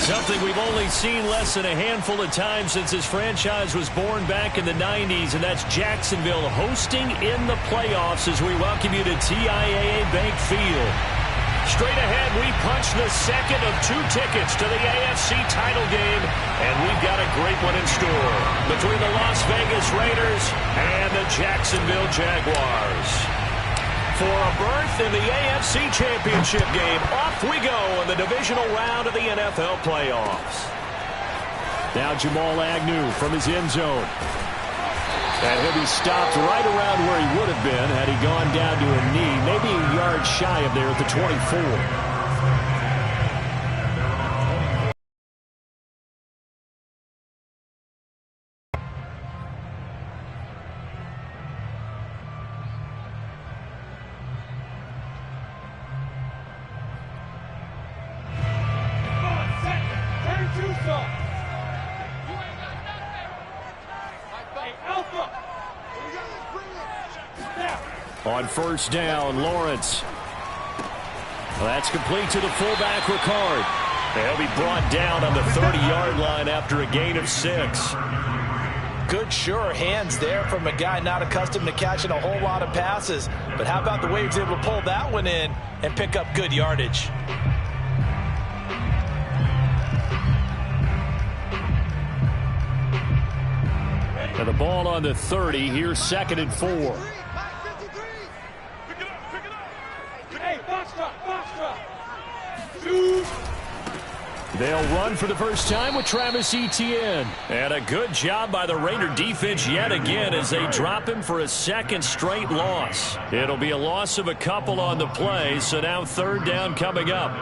Something we've only seen less than a handful of times since this franchise was born back in the 90s, and that's Jacksonville hosting in the playoffs as we welcome you to TIAA Bank Field. Straight ahead, we punch the second of 2 tickets to the AFC title game, and we've got a great one in store between the Las Vegas Raiders and the Jacksonville Jaguars. For a berth in the AFC Championship game, off we go in the divisional round of the NFL playoffs. Now Jamal Agnew from his end zone. And he'll be stopped right around where he would have been had he gone down to a knee, maybe a yard shy of there at the 24. On first down, Lawrence. Well, that's complete to the fullback, Ricard. He'll be brought down on the 30-yard line after a gain of 6. Good, sure hands there from a guy not accustomed to catching a whole lot of passes. But how about the way he was able to pull that one in and pick up good yardage? And the ball on the 30. Here's 2nd and 4. They'll run for the first time with Travis Etienne. And a good job by the Raider defense yet again as they drop him for a 2nd straight loss. It'll be a loss of a couple on the play, so now 3rd down coming up.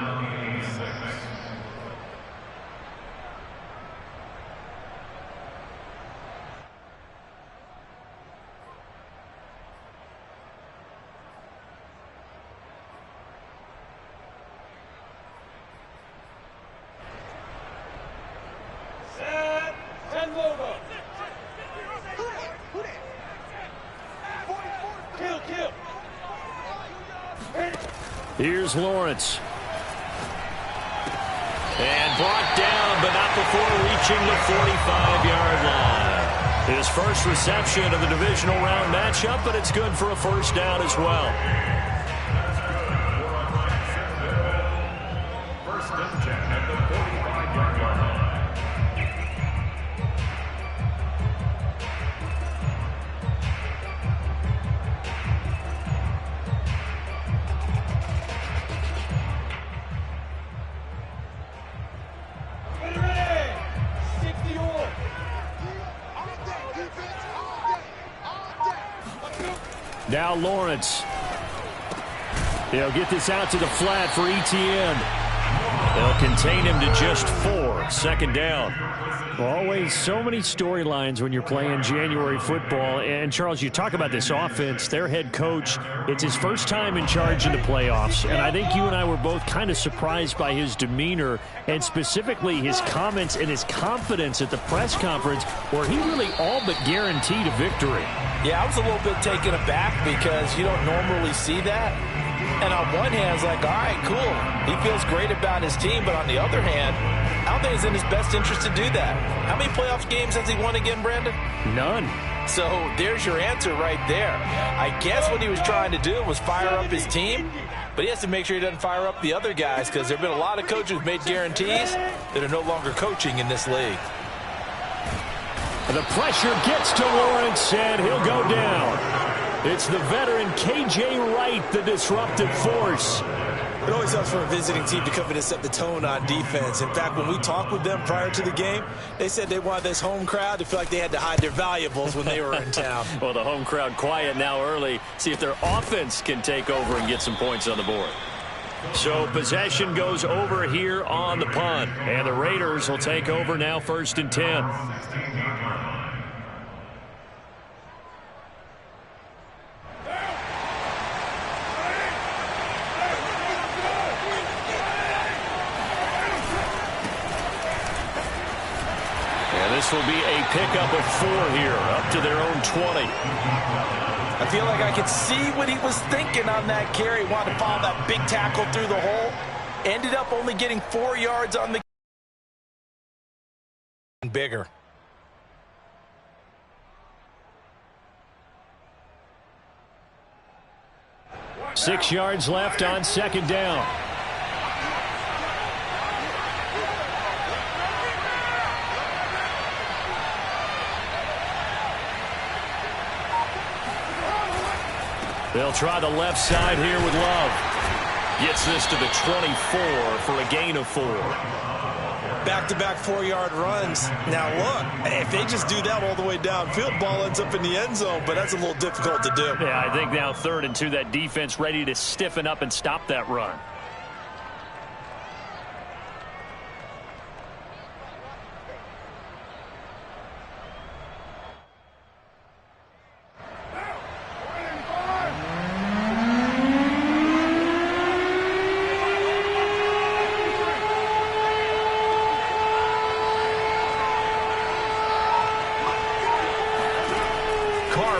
Here's Lawrence. And brought down, but not before reaching the 45-yard line. His first reception of the divisional round matchup, but it's good for a first down as well. First and 10 at the 45-yard line. Now Lawrence. They'll get this out to the flat for Etienne. They'll contain him to just 4. 2nd down. Always so many storylines when you're playing January football. And, Charles, you talk about this offense, their head coach, it's his first time in charge in the playoffs. And I think you and I were both kind of surprised by his demeanor and specifically his comments and his confidence at the press conference where he really all but guaranteed a victory. Yeah, I was a little bit taken aback because you don't normally see that. And on one hand, it's like, all right, cool. He feels great about his team. But on the other hand, I don't think it's in his best interest to do that. How many playoff games has he won again, Brandon? None. So there's your answer right there. I guess what he was trying to do was fire up his team. But he has to make sure he doesn't fire up the other guys because there have been a lot of coaches who've made guarantees that are no longer coaching in this league. The pressure gets to Lawrence, and he'll go down. It's the veteran K.J. Wright, the disruptive force. It always helps for a visiting team to come in and set the tone on defense. In fact, when we talked with them prior to the game, they said they wanted this home crowd to feel like they had to hide their valuables when they were in town. Well, the home crowd quiet now early. See if their offense can take over and get some points on the board. So possession goes over here on the punt. And the Raiders will take over now 1st and 10. This will be a pickup of 4 here, up to their own 20. I feel like I could see what he was thinking on that carry. Wanted to follow that big tackle through the hole. Ended up only getting 4 yards on the bigger. Six yards left on second down. They'll try the left side here with Love. Gets this to the 24 for a gain of 4. Back-to-back 4-yard runs. Now, look, if they just do that all the way downfield, ball ends up in the end zone, but that's a little difficult to do. Yeah, I think now 3rd and 2, that defense ready to stiffen up and stop that run.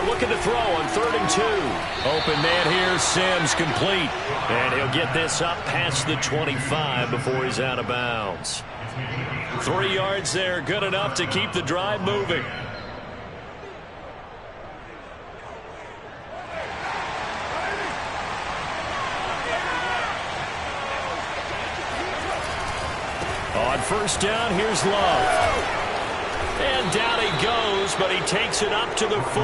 Looking to throw on 3rd and 2. Open man here, Sims complete. And he'll get this up past the 25 before he's out of bounds. 3 yards there, good enough to keep the drive moving. On 1st down, here's Love. And down he goes, but he takes it up to the 40.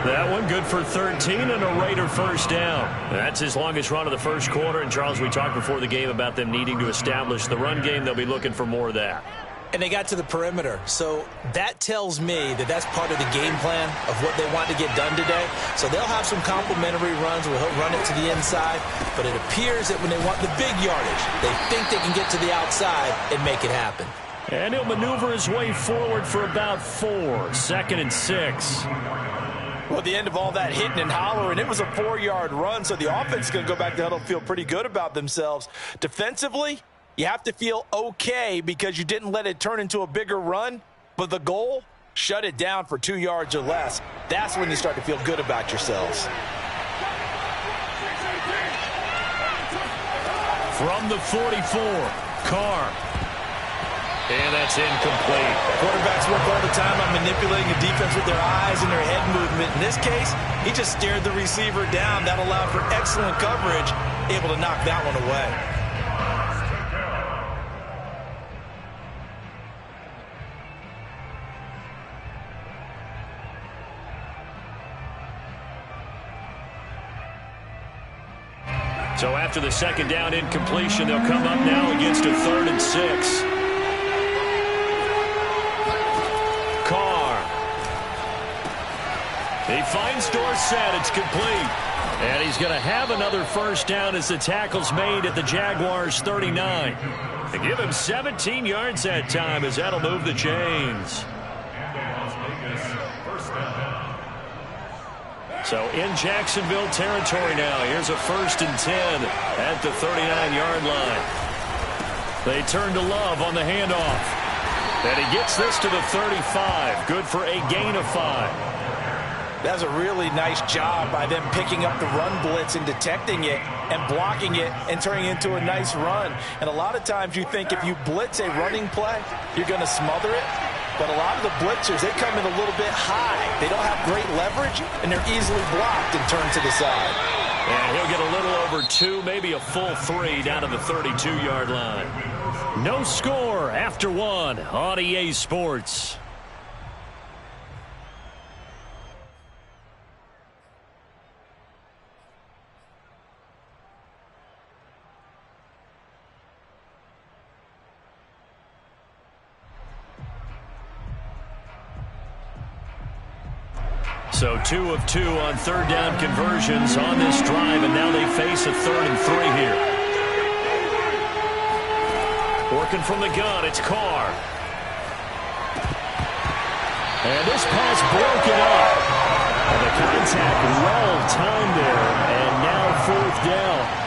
That one good for 13 and a Raider 1st down. That's his longest run of the 1st quarter. And, Charles, we talked before the game about them needing to establish the run game. They'll be looking for more of that. And they got to the perimeter. So that tells me that that's part of the game plan of what they want to get done today. So they'll have some complementary runs where he'll run it to the inside. But it appears that when they want the big yardage, they think they can get to the outside and make it happen. And he'll maneuver his way forward for about 4. 2nd and 6. Well, at the end of all that hitting and hollering, it was a 4-yard run, so the offense is going to go back to huddle and feel pretty good about themselves. Defensively, you have to feel okay because you didn't let it turn into a bigger run, but the goal, shut it down for 2 yards or less. That's when you start to feel good about yourselves. From the 44, Carr. And that's incomplete. Quarterbacks work all the time on manipulating the defense with their eyes and their head movement. In this case, he just stared the receiver down. That allowed for excellent coverage, able to knock that one away. So after the 2nd down incompletion, they'll come up now against a 3rd and 6. He finds Dorsett. It's complete. And he's going to have another 1st down as the tackle's made at the Jaguars' 39. They give him 17 yards that time as that'll move the chains. So in Jacksonville territory now. Here's a 1st and 10 at the 39-yard line. They turn to Love on the handoff. And he gets this to the 35. Good for a gain of 5. That's a really nice job by them picking up the run blitz and detecting it and blocking it and turning it into a nice run. And a lot of times you think if you blitz a running play, you're going to smother it. But a lot of the blitzers, they come in a little bit high. They don't have great leverage, and they're easily blocked and turned to the side. And he'll get a little over 2, maybe a full 3 down to the 32-yard line. No score after 1 on EA Sports. So 2 of 2 on 3rd down conversions on this drive, and now they face a 3rd and 3 here. Working from the gun, it's Carr. And this pass broken up. And the contact well timed there, and now 4th down.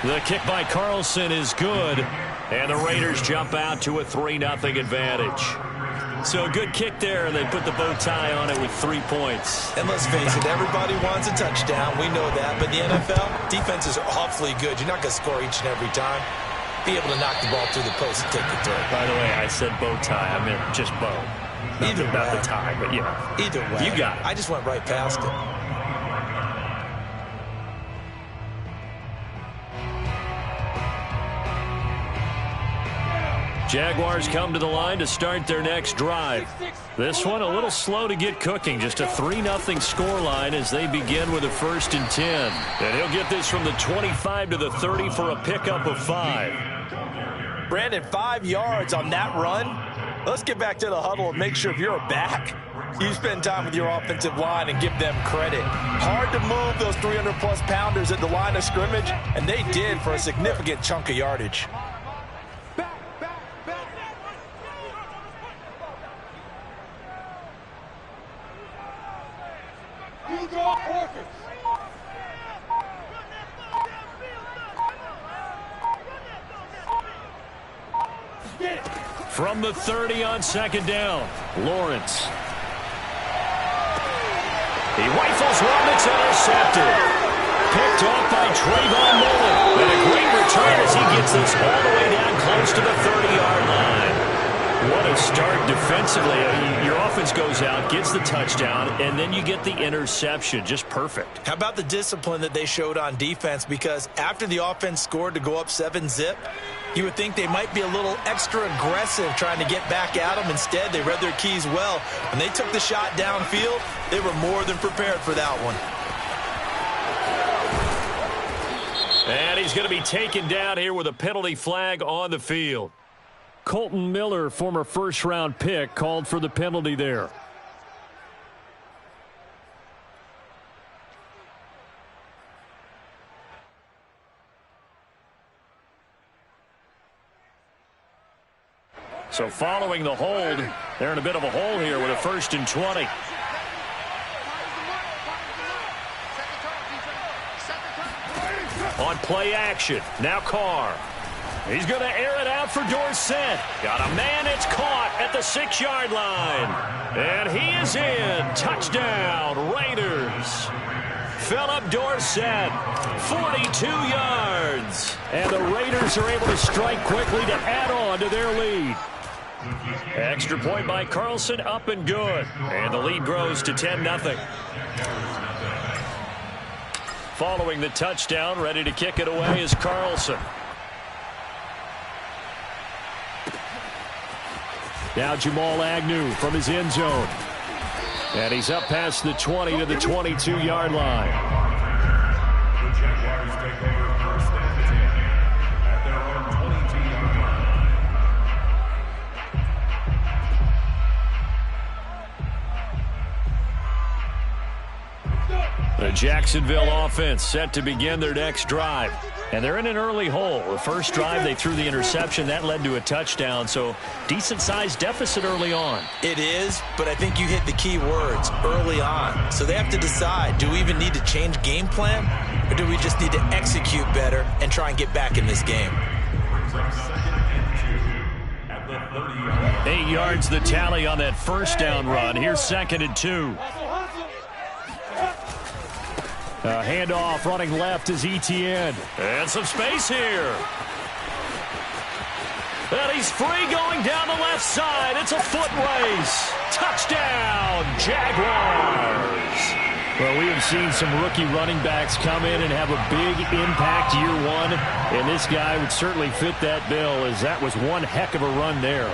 The kick by Carlson is good, and the Raiders jump out to a 3-0 advantage. So a good kick there, and they put the bow tie on it with 3 points. And let's face it, everybody wants a touchdown. We know that. But in the NFL, defenses are awfully good. You're not going to score each and every time. Be able to knock the ball through the post and take the throw. By the way, I said bow tie. I meant just bow. Either way. Not the tie, but yeah. Either way. You got it. I just went right past it. Jaguars come to the line to start their next drive. This one a little slow to get cooking. Just a 3-0 scoreline as they begin with a 1st and 10. And he'll get this from the 25 to the 30 for a pickup of 5. Brandon, 5 yards on that run. Let's get back to the huddle and make sure if you're a back, you spend time with your offensive line and give them credit. Hard to move those 300-plus pounders at the line of scrimmage, and they did for a significant chunk of yardage. From the 30 on 2nd down, Lawrence. He rifles one that's intercepted. Picked off by Trayvon Mullen. And a great return as he gets this all the way down close to the 30-yard line. What a start defensively. Your offense goes out, gets the touchdown, and then you get the interception. Just perfect. How about the discipline that they showed on defense? Because after the offense scored to go up 7-zip, you would think they might be a little extra aggressive trying to get back at them. Instead, they read their keys well. When they took the shot downfield, they were more than prepared for that one. And he's going to be taken down here with a penalty flag on the field. Colton Miller, former first-round pick, called for the penalty there. So following the hold, they're in a bit of a hole here with a 1st and 20. On play action, now Carr. He's going to air it out for Dorsett. Got a man, it's caught at the 6-yard line. And he is in. Touchdown, Raiders. Philip Dorsett, 42 yards. And the Raiders are able to strike quickly to add on to their lead. Extra point by Carlson, up and good. And the lead grows to 10-0. Following the touchdown, ready to kick it away is Carlson. Now Jamal Agnew from his end zone. And he's up past the 20 to the 22-yard line. The Jaguars take over 1st and 10 at their own 22-yard line. The Jacksonville offense set to begin their next drive. And they're in an early hole. The first drive, they threw the interception. That led to a touchdown, so decent-sized deficit early on. It is, but I think you hit the key words, early on. So they have to decide, do we even need to change game plan, or do we just need to execute better and try and get back in this game? 8 yards the tally on that first down run. Here's 2nd and 2. Handoff running left is Etienne. And some space here. And he's free going down the left side. It's a foot race. Touchdown, Jaguars. Well, we have seen some rookie running backs come in and have a big impact year one. And this guy would certainly fit that bill, as that was one heck of a run there.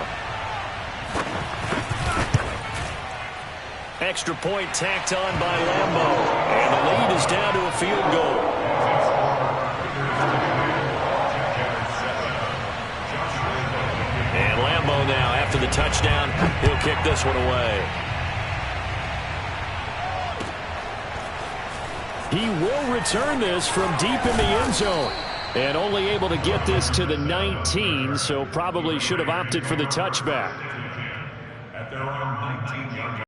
Extra point tacked on by Lambeau. And the lead is down to a field goal. And Lambeau now, after the touchdown, he'll kick this one away. He will return this from deep in the end zone. And only able to get this to the 19, so probably should have opted for the touchback. At their own 19-yard.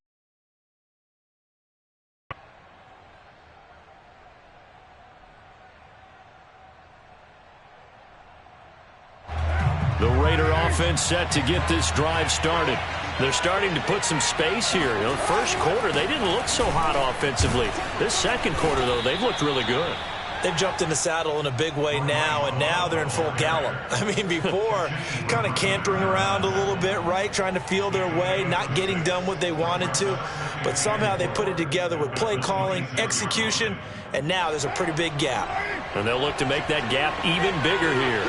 The Raider offense set to get this drive started. They're starting to put some space here. You know, first quarter, they didn't look so hot offensively. This second quarter, though, they've looked really good. They've jumped in the saddle in a big way now, and now they're in full gallop. I mean, before, kind of cantering around a little bit, right, trying to feel their way, not getting done what they wanted to. But somehow they put it together with play calling, execution, and now there's a pretty big gap. And they'll look to make that gap even bigger here.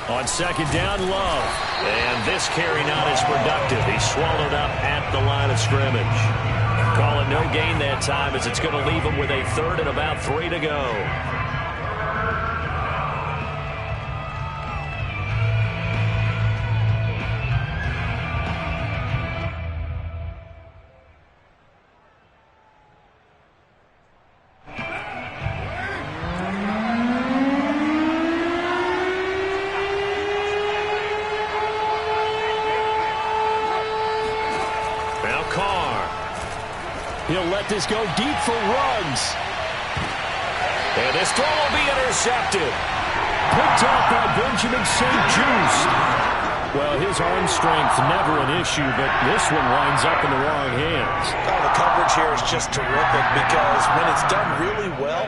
On second down, Love. And this carry not as productive. He's swallowed up at the line of scrimmage. Call it no gain that time as it's going to leave him with a 3rd and about 3 to go. He'll let this go deep for Ruggs. And this throw will be intercepted. Picked off by Benjamin St. Just. Well, his arm strength never an issue, but this one winds up in the wrong hands. Oh, the coverage here is just terrific because when it's done really well,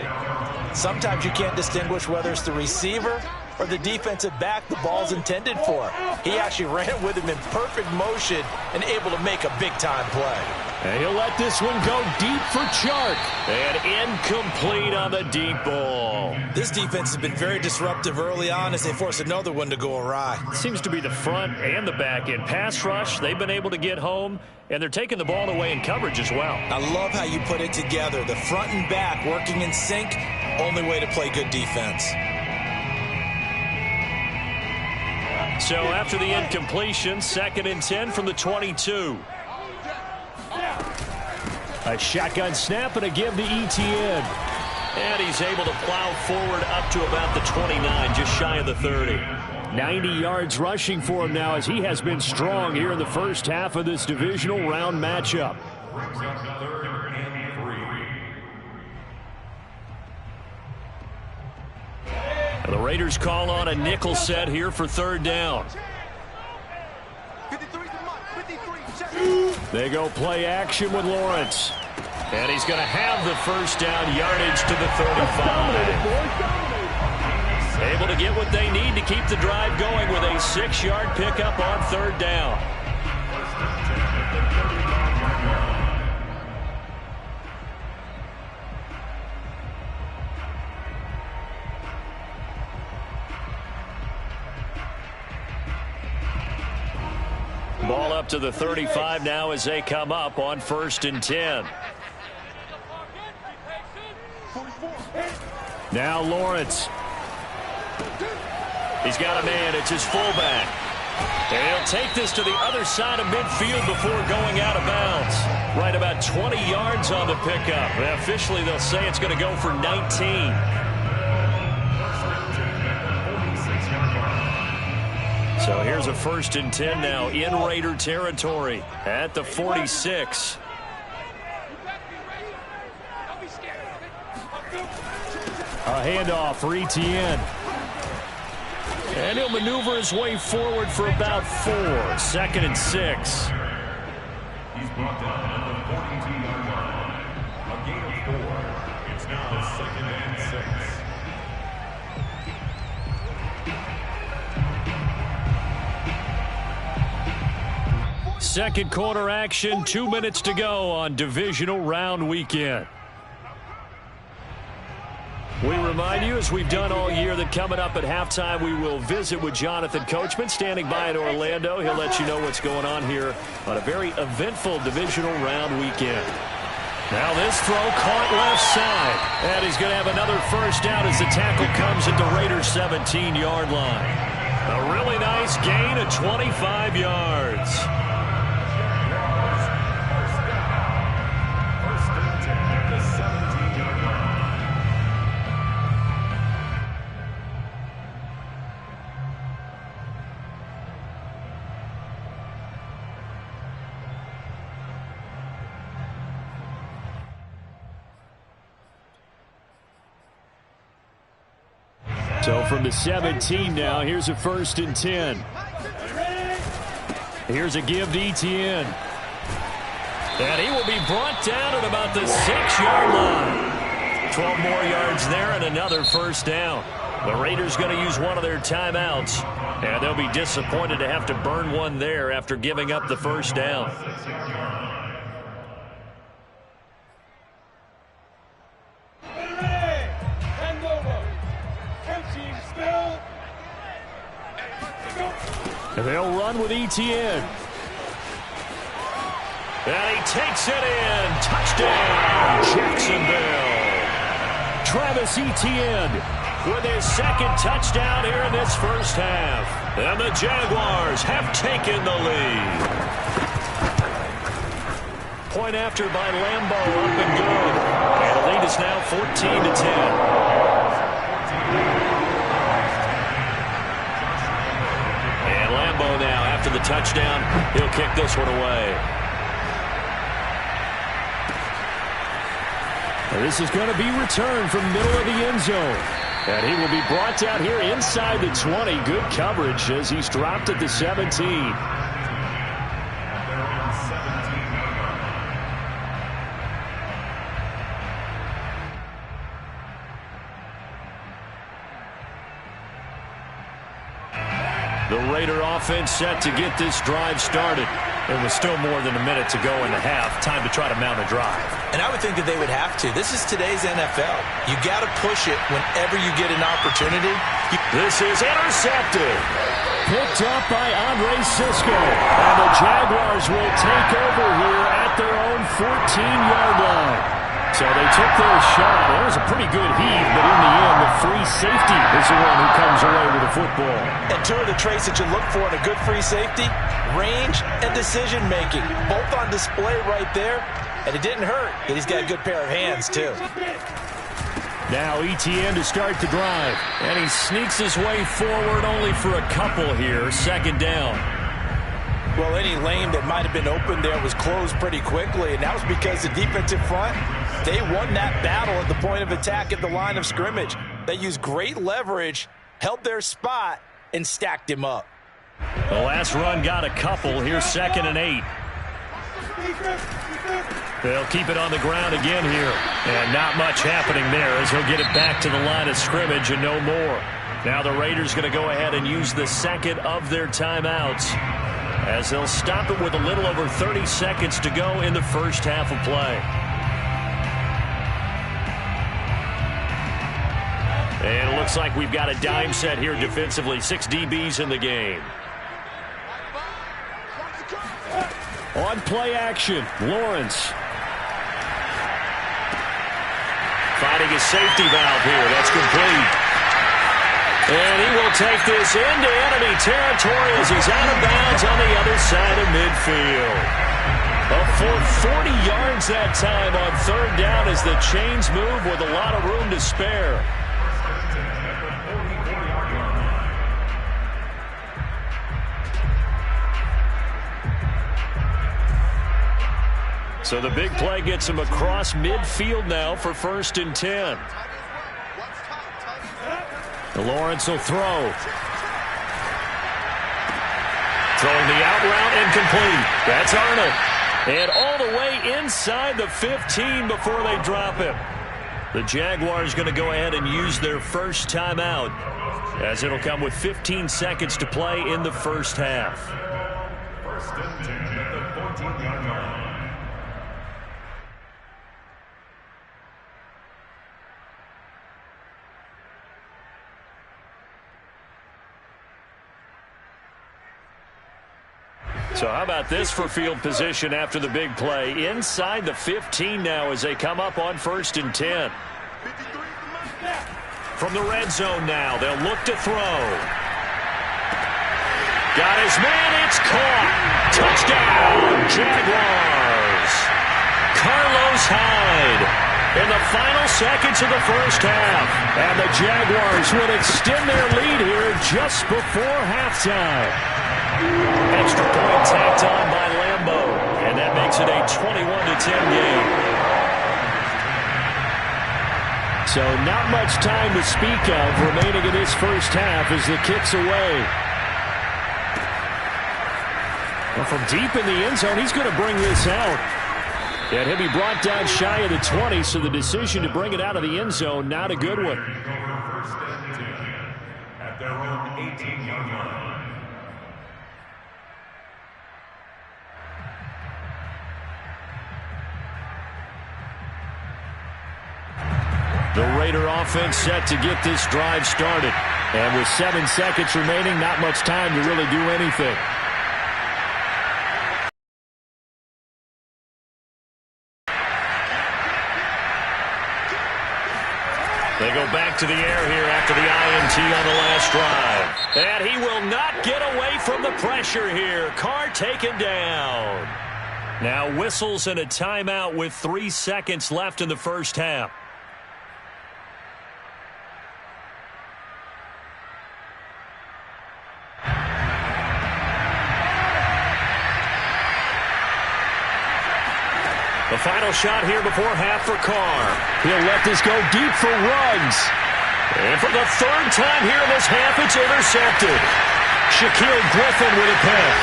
sometimes you can't distinguish whether it's the receiver or the defensive back the ball's intended for. He actually ran with him in perfect motion and able to make a big-time play. And he'll let this one go deep for Chark. And incomplete on the deep ball. This defense has been very disruptive early on as they force another one to go awry. Seems to be the front and the back end. Pass rush, they've been able to get home, and they're taking the ball away in coverage as well. I love how you put it together. The front and back working in sync, only way to play good defense. So after the incompletion, 2nd and 10 from the 22. A shotgun snap and a give to Etienne. And he's able to plow forward up to about the 29, just shy of the 30. 90 yards rushing for him now as he has been strong here in the first half of this divisional round matchup. And the Raiders call on a nickel set here for 3rd down. They go play action with Lawrence. And he's going to have the first down, yardage to the 35. Able to get what they need to keep the drive going with a 6-yard pickup on 3rd down. Ball up to the 35 now as they come up on 1st and 10. Now Lawrence. He's got a man. It's his fullback. And he'll take this to the other side of midfield before going out of bounds. Right about 20 yards on the pickup. And officially, they'll say it's going to go for 19. So here's a 1st and 10 now in Raider territory at the 46. A handoff for Etienne. And he'll maneuver his way forward for about 4. 2nd and 6. He's brought down at the 42-yard line. A gain of 4. It's now 2nd and 6. Second quarter action, 2 minutes to go on divisional round weekend. We remind you, as we've done all year, that coming up at halftime, we will visit with Jonathan Coachman, standing by in Orlando. He'll let you know what's going on here on a very eventful divisional round weekend. Now this throw caught left side. And he's going to have another first down as the tackle comes at the Raiders' 17-yard line. A really nice gain of 25 yards. So from the 17 now, here's a 1st and 10. Here's a give to Etienne. And he will be brought down at about the 6-yard line. 12 more yards there and another first down. The Raiders going to use one of their timeouts. And they'll be disappointed to have to burn one there after giving up the first down. They'll run with Etienne. And he takes it in. Touchdown, Jacksonville. Travis Etienne with his second touchdown here in this first half. And the Jaguars have taken the lead. Point after by Lambeau, up and good. And the lead is now 14-10. Now, after the touchdown, he'll kick this one away. And this is going to be returned from middle of the end zone. And he will be brought down here inside the 20. Good coverage as he's dropped at the 17. The Raider offense set to get this drive started. It was still more than a minute to go in the half. Time to try to mount a drive. And I would think that they would have to. This is today's NFL. You got to push it whenever you get an opportunity. This is intercepted. Picked up by Andre Cisco. And the Jaguars will take over here at their own 14-yard line. So they took their shot. It was a pretty good heave, but in the end, the free safety is the one who comes away with the football. And two of the traits that you look for in a good free safety, range and decision-making. Both on display right there. And it didn't hurt that he's got a good pair of hands, too. Now Etienne to start the drive. And he sneaks his way forward only for a couple here. Second down. Well, any lane that might have been open there was closed pretty quickly, and that was because the defensive front, they won that battle at the point of attack at the line of scrimmage. They used great leverage, held their spot, and stacked him up. The last run got a couple. Here's 2nd and 8. They'll keep it on the ground again here. And not much happening there as he'll get it back to the line of scrimmage and no more. Now the Raiders going to go ahead and use the second of their timeouts, as they'll stop it with a little over 30 seconds to go in the first half of play. And it looks like we've got a dime set here defensively. 6 DBs in the game. On play action, Lawrence. Finding his safety valve here. That's complete. And he will take this into enemy territory as he's out of bounds on the other side of midfield. For 40 yards that time on third down as the chains move with a lot of room to spare. So the big play gets him across midfield now for 1st and 10. Lawrence will throw. Throwing the out route incomplete. That's Arnold. And all the way inside the 15 before they drop him. The Jaguars going to go ahead and use their first timeout, as it'll come with 15 seconds to play in the first half. 1st and 10 at the 14-yard line. So how about this for field position after the big play? Inside the 15 now as they come up on 1st and 10. From the red zone now, they'll look to throw. Got his man, it's caught. Touchdown, Jaguars. Carlos Hyde in the final seconds of the first half. And the Jaguars would extend their lead here just before halftime. Extra point tacked on by Lambeau, and that makes it a 21-10 game. So not much time to speak of remaining in this first half as the kick's away. Well, from deep in the end zone, he's going to bring this out. And he'll be brought down shy of the 20, so the decision to bring it out of the end zone, not a good one. First and 10 at their own 18-yard line. The Raider offense set to get this drive started. And with 7 seconds remaining, not much time to really do anything. They go back to the air here after the INT on the last drive. And he will not get away from the pressure here. Carr taken down. Now whistles and a timeout with 3 seconds left in the first half. The final shot here before half for Carr. He'll let this go deep for Ruggs. And for the third time here in this half, it's intercepted. Shaquille Griffin with a pick.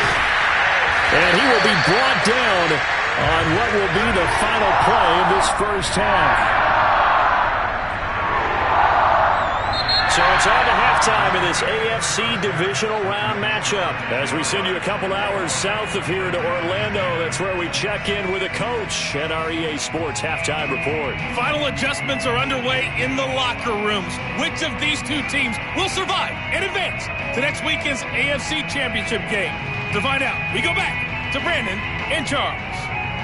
And he will be brought down on what will be the final play of this first half. So it's on to halftime in this AFC divisional round matchup. As we send you a couple hours south of here to Orlando, that's where we check in with a coach at our EA Sports Halftime Report. Final adjustments are underway in the locker rooms. Which of these two teams will survive and advance to next weekend's AFC Championship game? To find out, we go back to Brandon and Charles.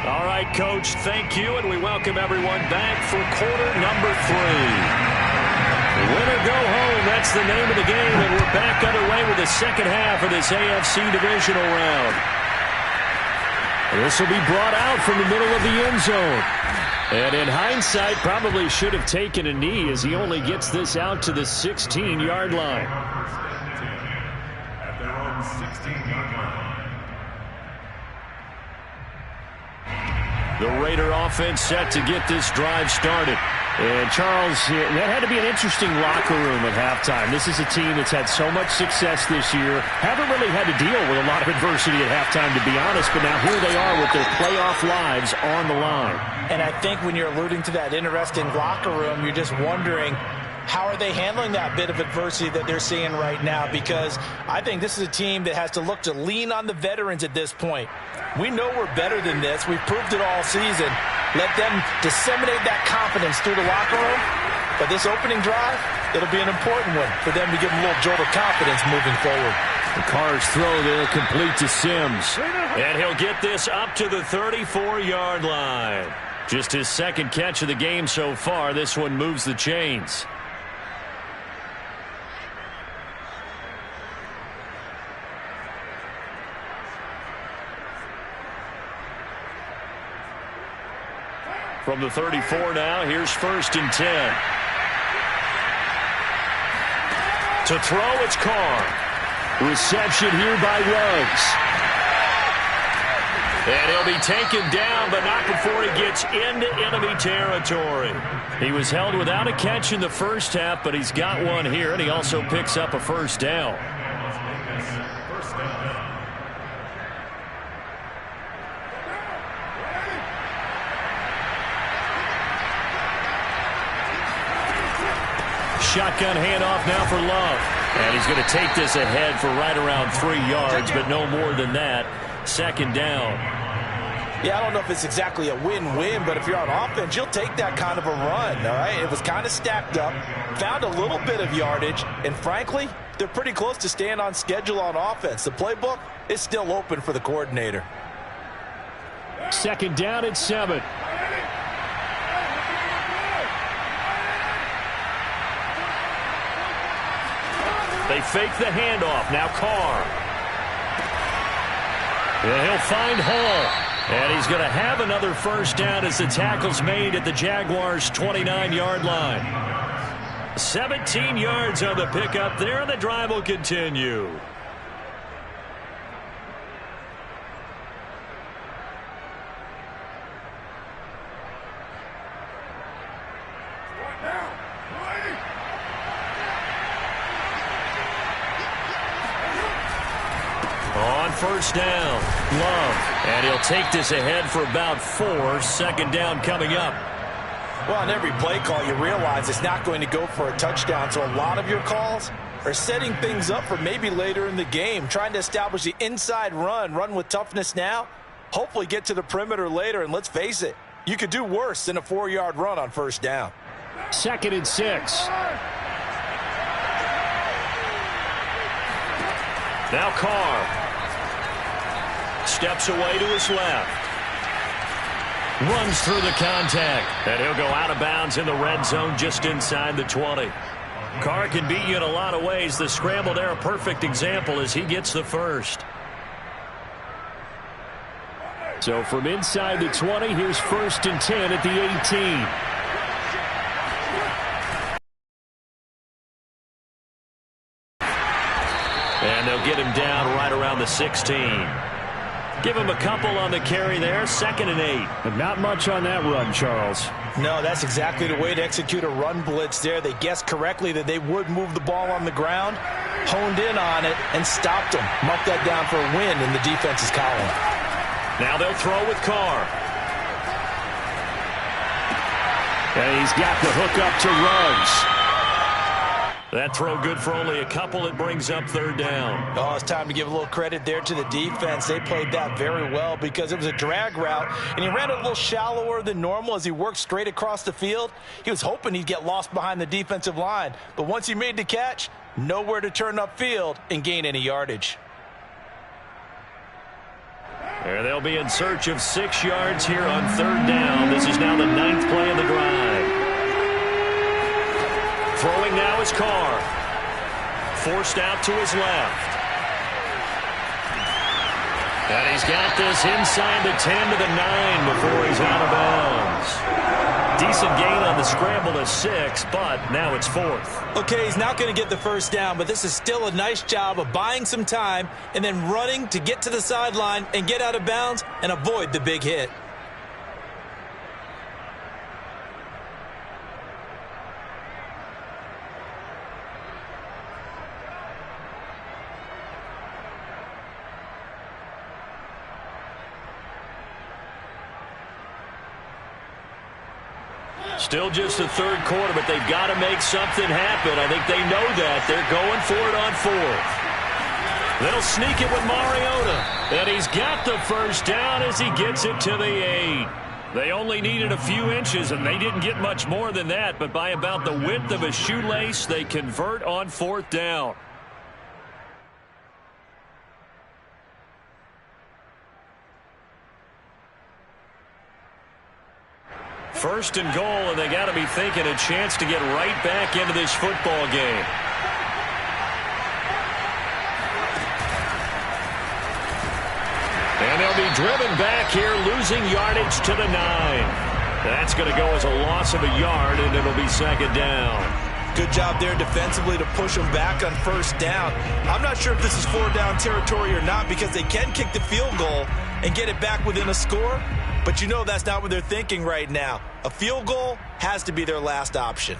All right, Coach, thank you, and we welcome everyone back for quarter number 3. Win or go home, that's the name of the game, and we're back underway with the second half of this AFC divisional round. This will be brought out from the middle of the end zone. And in hindsight, probably should have taken a knee as he only gets this out to the 16-yard line. At their own 16-yard line. The Raider offense set to get this drive started. And, Charles, that had to be an interesting locker room at halftime. This is a team that's had so much success this year. Haven't really had to deal with a lot of adversity at halftime, to be honest. But now here they are with their playoff lives on the line. And I think when you're alluding to that interesting locker room, you're just wondering, how are they handling that bit of adversity that they're seeing right now? Because I think this is a team that has to look to lean on the veterans at this point. We know we're better than this. We've proved it all season. Let them disseminate that confidence through the locker room. But this opening drive, it'll be an important one for them to give them a little jolt of confidence moving forward. The Carr's throw there complete to Sims. And he'll get this up to the 34-yard line. Just his second catch of the game so far. This one moves the chains. From the 34 now, here's 1st and 10. To throw, it's Carr. Reception here by Ruggs. And he'll be taken down, but not before he gets into enemy territory. He was held without a catch in the first half, but he's got one here, and he also picks up a first down. Shotgun handoff now for Love. And he's going to take this ahead for right around 3 yards, but no more than that. Second down. Yeah, I don't know if it's exactly a win-win, but if you're on offense, you'll take that kind of a run, all right? It was kind of stacked up, found a little bit of yardage, and frankly, they're pretty close to staying on schedule on offense. The playbook is still open for the coordinator. Second down at 7. They fake the handoff. Now Carr. And he'll find Hall. And he's going to have another first down as the tackle's made at the Jaguars' 29-yard line. 17 yards on the pickup there, and the drive will continue. first down. Love. And he'll take this ahead for about 4. Second down coming up. Well, on every play call, you realize it's not going to go for a touchdown. So a lot of your calls are setting things up for maybe later in the game, trying to establish the inside run with toughness now, hopefully get to the perimeter later. And let's face it, you could do worse than a 4-yard run on first down. 2nd and 6. Now Carr steps away to his left. Runs through the contact. And he'll go out of bounds in the red zone just inside the 20. Carr can beat you in a lot of ways. The scramble there, a perfect example as he gets the first. So from inside the 20, here's 1st and 10 at the 18. And they'll get him down right around the 16. Give him a couple on the carry there. 2nd and 8. But not much on that run, Charles. No, that's exactly the way to execute a run blitz there. They guessed correctly that they would move the ball on the ground, honed in on it, and stopped them. Mark that down for a win in the defense's column. Now they'll throw with Carr. And he's got the hook up to Ruggs. That throw good for only a couple. It brings up 3rd down. Oh, it's time to give a little credit there to the defense. They played that very well because it was a drag route, and he ran it a little shallower than normal as he worked straight across the field. He was hoping he'd get lost behind the defensive line, but once he made the catch, nowhere to turn upfield and gain any yardage. There they'll be in search of 6 yards here on 3rd down. This is now the 9th play of the drive. Throwing now is Carr. Forced out to his left. And he's got this inside the 10 to the 9 before he's out of bounds. Decent gain on the scramble to 6, but now it's 4th. Okay, he's not going to get the first down, but this is still a nice job of buying some time and then running to get to the sideline and get out of bounds and avoid the big hit. Still just the 3rd quarter, but they've got to make something happen. I think they know that. They're going for it on 4th. They'll sneak it with Mariota. And he's got the first down as he gets it to the 8. They only needed a few inches, and they didn't get much more than that. But by about the width of a shoelace, they convert on 4th down. First and goal, and they got to be thinking a chance to get right back into this football game. And they'll be driven back here, losing yardage to the 9. That's going to go as a loss of a yard, and it'll be 2nd down. Good job there defensively to push them back on 1st down. I'm not sure if this is 4-down territory or not because they can kick the field goal and get it back within a score. But you know that's not what they're thinking right now. A field goal has to be their last option.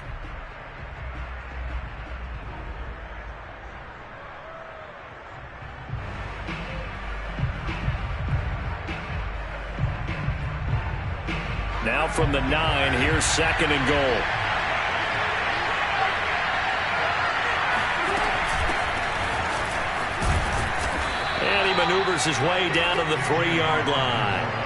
Now from the 9, here's 2nd and goal. And he maneuvers his way down to the 3-yard line.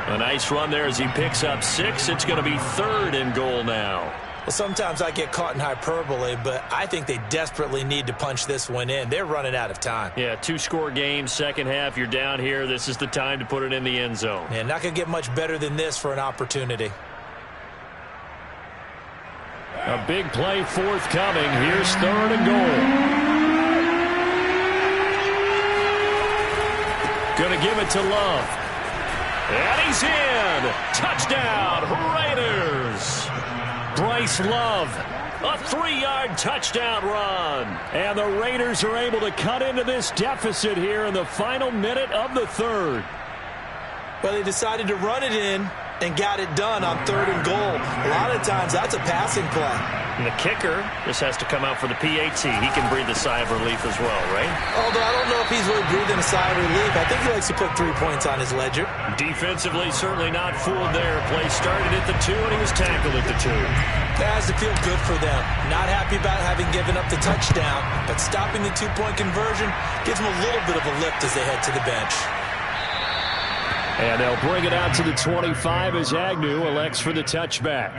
A nice run there as he picks up 6. It's going to be 3rd and goal now. Well, sometimes I get caught in hyperbole, but I think they desperately need to punch this one in. They're running out of time. Yeah, 2-score game, second half. You're down here. This is the time to put it in the end zone. Yeah, not going to get much better than this for an opportunity. A big play forthcoming. Here's 3rd and goal. Going to give it to Love. And he's in. Touchdown, Raiders. Bryce Love, a 3-yard touchdown run. And the Raiders are able to cut into this deficit here in the final minute of the 3rd. Well, they decided to run it in and got it done on 3rd and goal. A lot of times that's a passing play. And the kicker just has to come out for the PAT. He can breathe a sigh of relief as well, right? Although I don't know if he's really breathing a sigh of relief. I think he likes to put 3 points on his ledger. Defensively, certainly not fooled there. Play started at the 2, and he was tackled at the 2. That has to feel good for them. Not happy about having given up the touchdown, but stopping the 2-point conversion gives them a little bit of a lift as they head to the bench. And they'll bring it out to the 25 as Agnew elects for the touchback.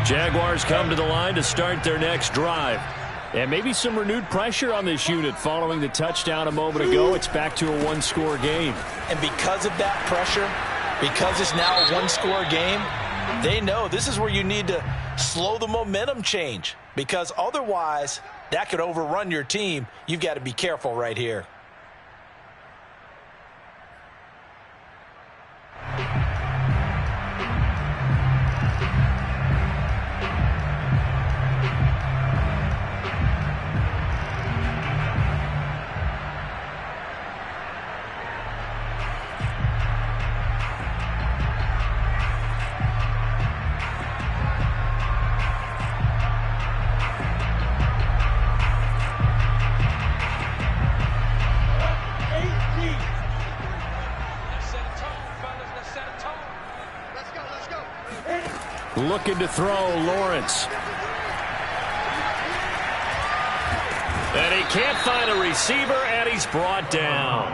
Jaguars come to the line to start their next drive. And maybe some renewed pressure on this unit following the touchdown a moment ago. It's back to a one-score game. And because of that pressure, because it's now a one-score game, they know this is where you need to slow the momentum change, because otherwise that could overrun your team. You've got to be careful right here. Looking to throw, Lawrence. And he can't find a receiver, and he's brought down.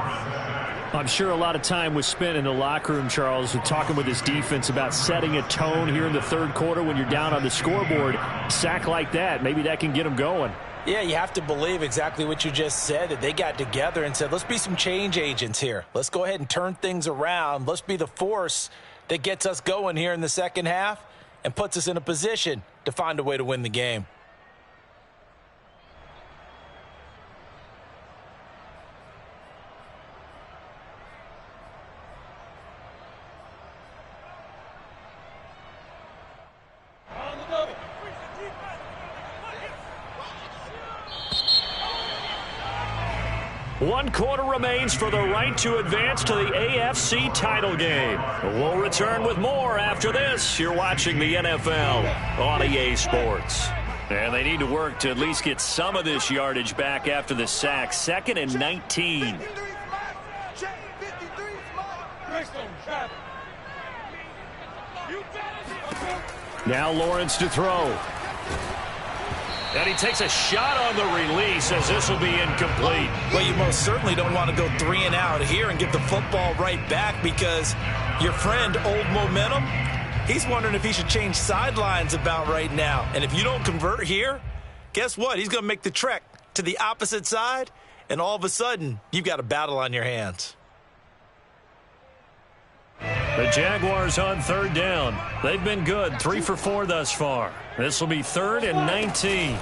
I'm sure a lot of time was spent in the locker room, Charles, talking with his defense about setting a tone here in the third quarter when you're down on the scoreboard. Sack like that, maybe that can get them going. Yeah, you have to believe exactly what you just said, that they got together and said, let's be some change agents here. Let's go ahead and turn things around. Let's be the force that gets us going here in the second half and puts us in a position to find a way to win the game. One quarter remains for the right to advance to the AFC title game. We'll return with more after this. You're watching the NFL on EA Sports. And they need to work to at least get some of this yardage back after the sack. 2nd and 19. Now Lawrence to throw. And he takes a shot on the release as this will be incomplete. Well, you most certainly don't want to go 3 and out here and get the football right back, because your friend, Old Momentum, he's wondering if he should change sidelines about right now. And if you don't convert here, guess what? He's going to make the trek to the opposite side, and all of a sudden, you've got a battle on your hands. The Jaguars on 3rd down. They've been good, 3 for 4 thus far. This will be 3rd and 19.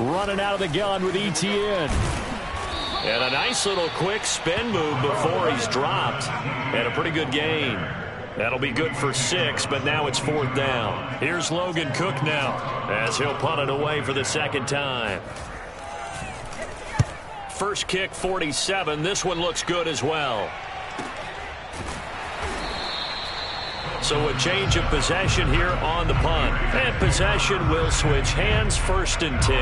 Running out of the gun with Etienne. And a nice little quick spin move before he's dropped. And a pretty good gain. That'll be good for 6, but now it's 4th down. Here's Logan Cook now as he'll punt it away for the 2nd time. First kick, 47. This one looks good as well. So a change of possession here on the punt. And possession will switch hands, 1st and 10.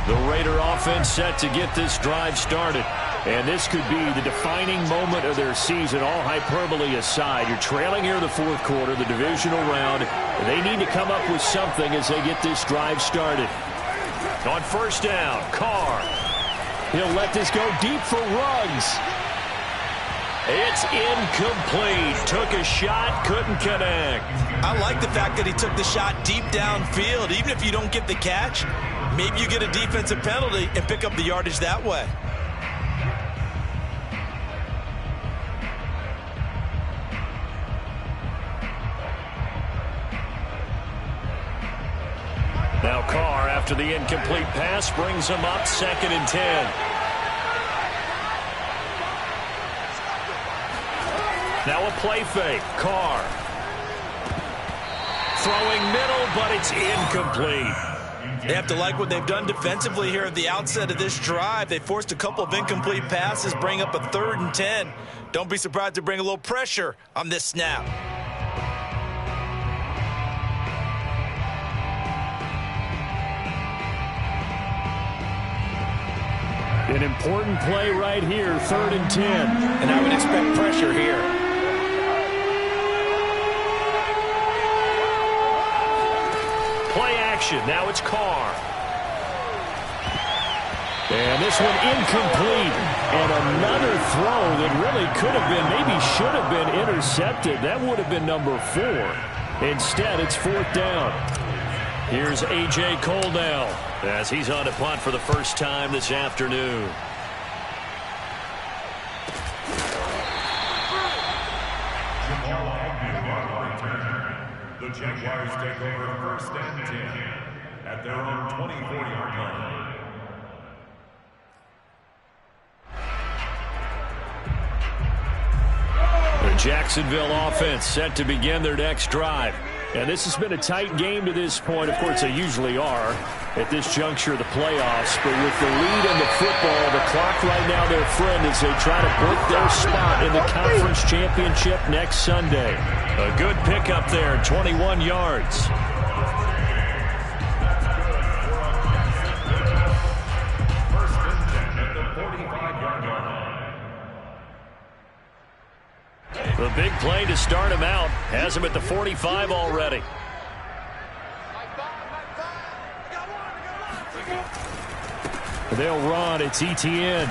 The Raider offense set to get this drive started. And this could be the defining moment of their season, all hyperbole aside. You're trailing here in the 4th quarter, the divisional round. They need to come up with something as they get this drive started. On 1st down, Carr. He'll let this go deep for Ruggs. It's incomplete. Took a shot, couldn't connect. I like the fact that he took the shot deep downfield. Even if you don't get the catch, maybe you get a defensive penalty and pick up the yardage that way. Now Carr, after the incomplete pass, brings him up 2nd and 10. Now a play fake. Carr throwing middle, but it's incomplete. They have to like what they've done defensively here at the outset of this drive. They forced a couple of incomplete passes, bring up a 3rd and 10. Don't be surprised to bring a little pressure on this snap. An important play right here, 3rd and 10. And I would expect pressure here. Play action. Now it's Carr. And this one incomplete. And another throw that really could have been, maybe should have been intercepted. That would have been number 4. Instead, it's 4th down. Here's A.J. Cole now as he's on to punt for the first time this afternoon. The Jaguars take over 1st and 10 at their own 24-yard line. The Jacksonville offense set to begin their next drive. And this has been a tight game to this point. Of course, they usually are at this juncture of the playoffs. But with the lead in the football, the clock right now their friend as they try to book their spot in the conference championship next Sunday. A good pickup there, 21 yards. First and 10 at the 45-yard line. The big play to start him out. Has him at the 45 already. They'll run. It's Etienne.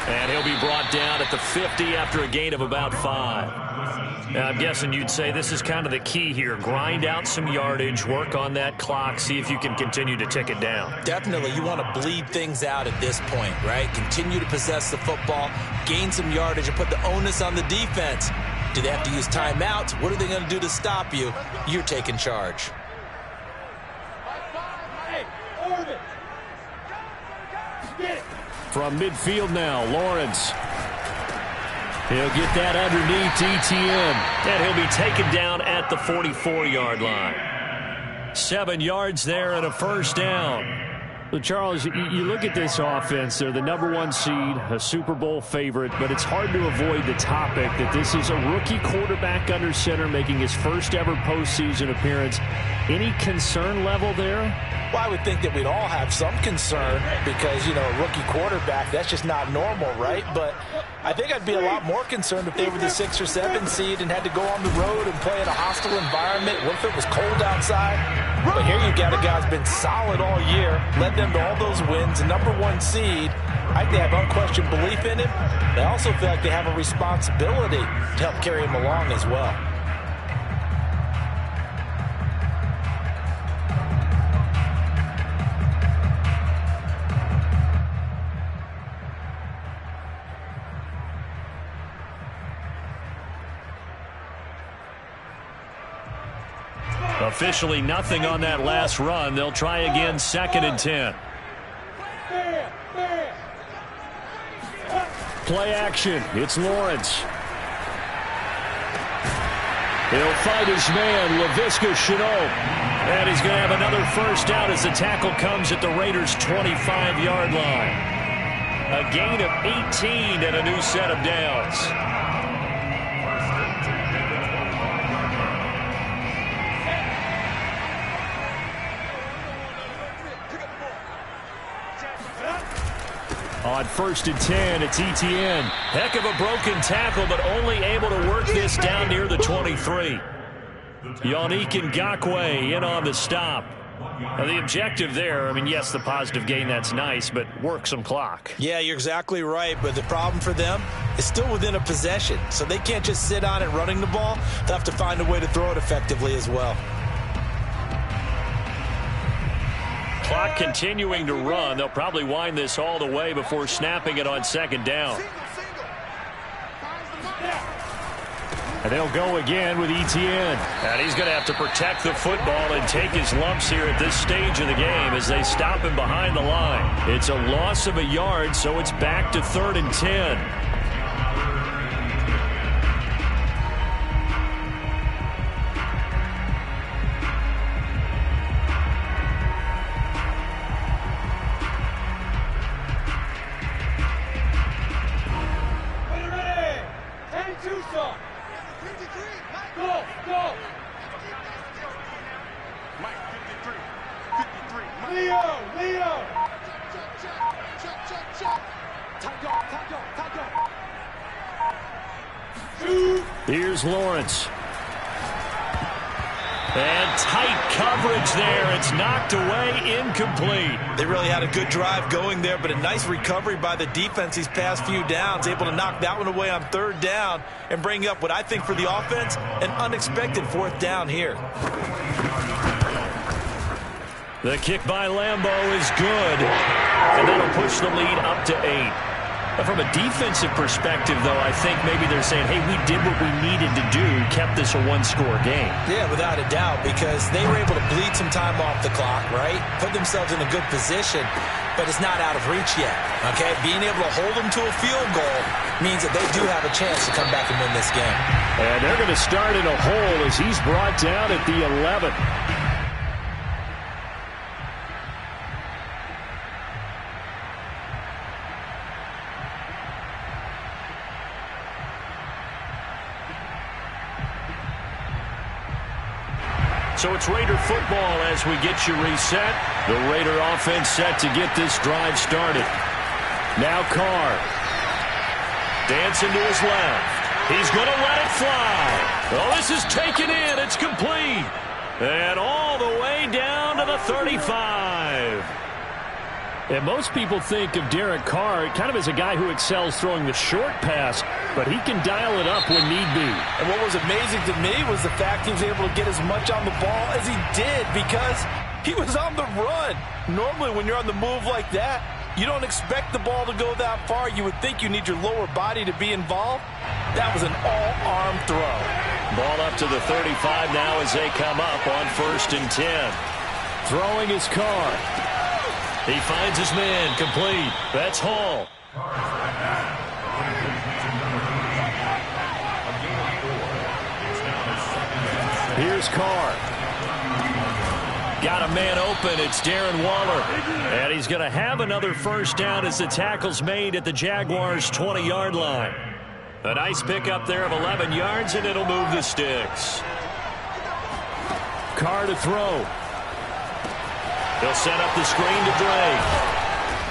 And he'll be brought down at the 50 after a gain of about 5. Now, I'm guessing you'd say this is kind of the key here. Grind out some yardage, work on that clock, see if you can continue to tick it down. Definitely, you want to bleed things out at this point, right? Continue to possess the football, gain some yardage, and put the onus on the defense. Do they have to use timeouts? What are they going to do to stop you? You're taking charge. From midfield now, Lawrence. He'll get that underneath Etienne. And he'll be taken down at the 44-yard line. 7 yards there and a first down. So, Charles, you look at this offense. They're the #1 seed, a Super Bowl favorite, but it's hard to avoid the topic that this is a rookie quarterback under center making his first ever postseason appearance. Any concern level there? Well, I would think that we'd all have some concern because, you know, a rookie quarterback, that's just not normal, right? But I think I'd be a lot more concerned if they were the 6 or 7 seed and had to go on the road and play in a hostile environment. What if it was cold outside? But here you got a guy who's been solid all year, led them to all those wins, a #1 seed. I think they have unquestioned belief in him. They also feel like they have a responsibility to help carry him along as well. Officially nothing on that last run. They'll try again, 2nd and 10. Play action. It's Lawrence. He'll fight his man, Laviska Shenault. And he's going to have another first down as the tackle comes at the Raiders' 25-yard line. A gain of 18 and a new set of downs. On 1st and 10, it's Etienne. Heck of a broken tackle, but only able to work this down near the 23. Yannick Ngakoue in on the stop. Now, the objective there, I mean, yes, the positive gain, that's nice, but work some clock. Yeah, you're exactly right, but the problem for them is still within a possession, so they can't just sit on it running the ball. They'll have to find a way to throw it effectively as well. Clock continuing to run. They'll probably wind this all the way before snapping it on 2nd down. And they'll go again with Etienne. And he's going to have to protect the football and take his lumps here at this stage of the game as they stop him behind the line. It's a loss of a yard, so it's back to 3rd and 10. Here's Lawrence. And tight coverage there. It's knocked away, incomplete. They really had a good drive going there, but a nice recovery by the defense these past few downs. Able to knock that one away on third down and bring up what I think for the offense, an unexpected fourth down here. The kick by Lambeau is good, and that'll push the lead up to 8. But from a defensive perspective, though, I think maybe they're saying, hey, we did what we needed to do, kept this a one-score game. Yeah, without a doubt, because they were able to bleed some time off the clock, right? Put themselves in a good position, but it's not out of reach yet, okay? Being able to hold them to a field goal means that they do have a chance to come back and win this game. And they're going to start in a hole as he's brought down at the 11. So it's Raider football as we get you reset. The Raider offense set to get this drive started. Now Carr. Dancing to his left. He's going to let it fly. Oh, this is taken in. It's complete. And all the way down to the 35. And most people think of Derek Carr kind of as a guy who excels throwing the short pass, but he can dial it up when need be. And what was amazing to me was the fact he was able to get as much on the ball as he did because he was on the run. Normally when you're on the move like that, you don't expect the ball to go that far. You would think you need your lower body to be involved. That was an all-arm throw. Ball up to the 35 now as they come up on 1st and 10. Throwing his Carr. He finds his man, complete. That's Hall. Here's Carr. Got a man open. It's Darren Waller. And he's going to have another first down as the tackle's made at the Jaguars' 20-yard line. A nice pickup there of 11 yards, and it'll move the sticks. Carr to throw. He'll set up the screen to Drake.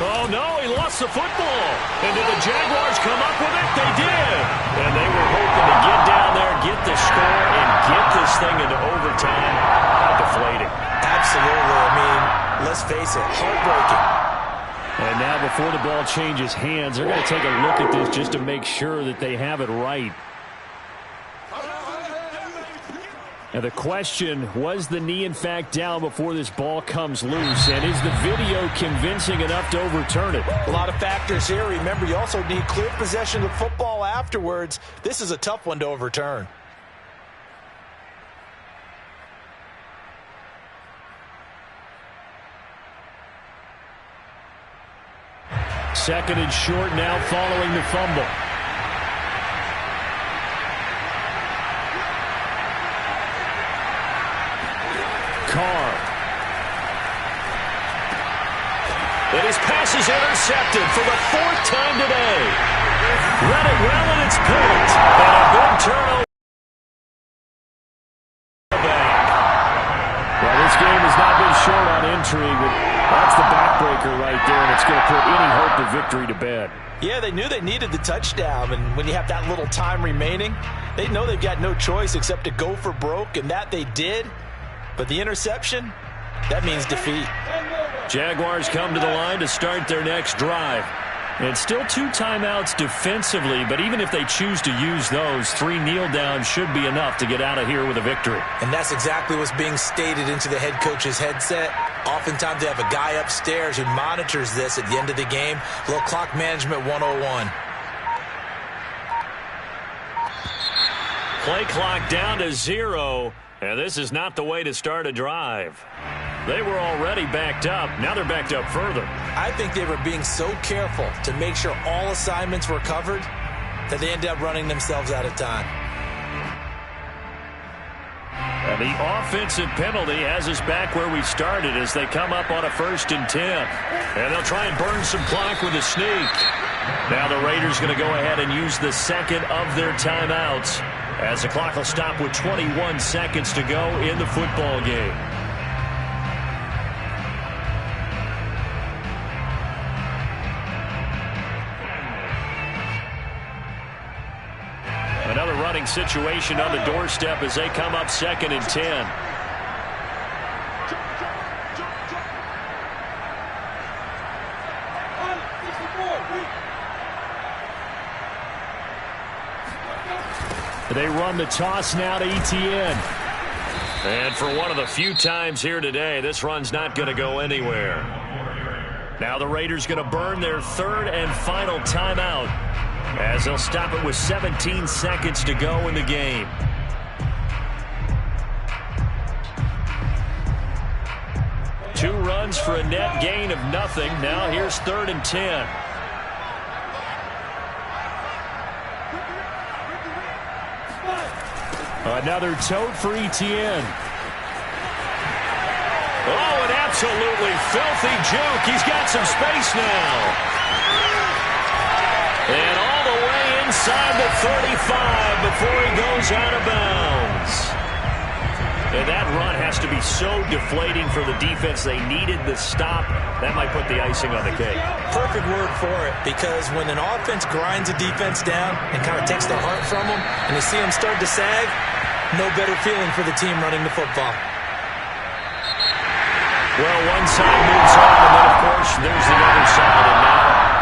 Oh, no, he lost the football. And did the Jaguars come up with it? They did. And they were hoping to get down there, get the score, and get this thing into overtime. How deflating. Absolutely. I mean, let's face it, heartbreaking. And now before the ball changes hands, they're going to take a look at this just to make sure that they have it right. And the question, was the knee in fact down before this ball comes loose? And is the video convincing enough to overturn it? A lot of factors here. Remember, you also need clear possession of the football afterwards. This is a tough one to overturn. Second and short now following the fumble. Carr. And his pass is intercepted for the 4th time today. Read it well, and it's picked. And a big turnover. Well, this game has not been short on intrigue. That's the backbreaker right there, and it's going to put any hope of victory to bed. Yeah, they knew they needed the touchdown, and when you have that little time remaining, they know they've got no choice except to go for broke, and that they did. But the interception, that means defeat. Jaguars come to the line to start their next drive. And still 2 timeouts defensively, but even if they choose to use those, 3 kneel downs should be enough to get out of here with a victory. And that's exactly what's being stated into the head coach's headset. Oftentimes they have a guy upstairs who monitors this at the end of the game. A little clock management 101. Play clock down to 0. And this is not the way to start a drive. They were already backed up. Now they're backed up further. I think they were being so careful to make sure all assignments were covered that they ended up running themselves out of time. And the offensive penalty has us back where we started as they come up on a 1st and 10. And they'll try and burn some clock with a sneak. Now the Raiders going to go ahead and use the second of their timeouts as the clock will stop with 21 seconds to go in the football game. Another running punting situation on the doorstep as they come up 2nd and 10. They run the toss now to Etienne. And for one of the few times here today, this run's not going to go anywhere. Now the Raiders going to burn their 3rd and final timeout as they'll stop it with 17 seconds to go in the game. Two runs for a net gain of nothing. Now here's 3rd and 10. Another tote for Etienne. Oh, an absolutely filthy juke. He's got some space now. And all the way inside the 35 before he goes out of bounds. And that run has to be so deflating for the defense. They needed the stop. That might put the icing on the cake. Perfect word for it, because when an offense grinds a defense down and kind of takes the heart from them, and you see them start to sag, no better feeling for the team running the football. Well, one side moves on, and then, of course, there's the other side. And